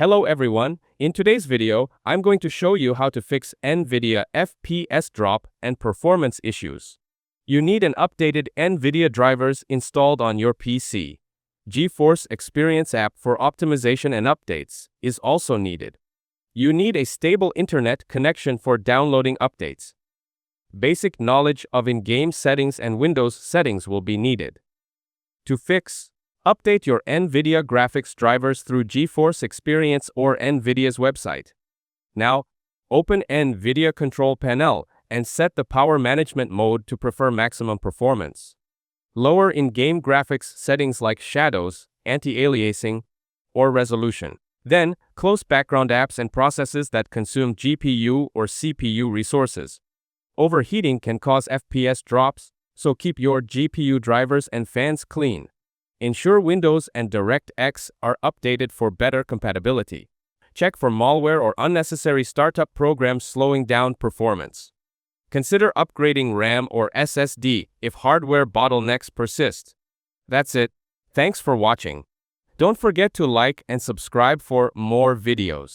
Hello everyone, in today's video, I'm going to show you how to fix NVIDIA FPS drop and performance issues. You need an updated NVIDIA drivers installed on your PC. GeForce Experience app for optimization and updates is also needed. You need a stable internet connection for downloading updates. Basic knowledge of in-game settings and Windows settings will be needed. To fix, update your NVIDIA graphics drivers through GeForce Experience or NVIDIA's website. Now, open NVIDIA Control Panel and set the power management mode to prefer maximum performance. Lower in-game graphics settings like shadows, anti-aliasing, or resolution. Then, close background apps and processes that consume GPU or CPU resources. Overheating can cause FPS drops, so keep your GPU drivers and fans clean. Ensure Windows and DirectX are updated for better compatibility. Check for malware or unnecessary startup programs slowing down performance. Consider upgrading RAM or SSD if hardware bottlenecks persist. That's it. Thanks for watching. Don't forget to like and subscribe for more videos.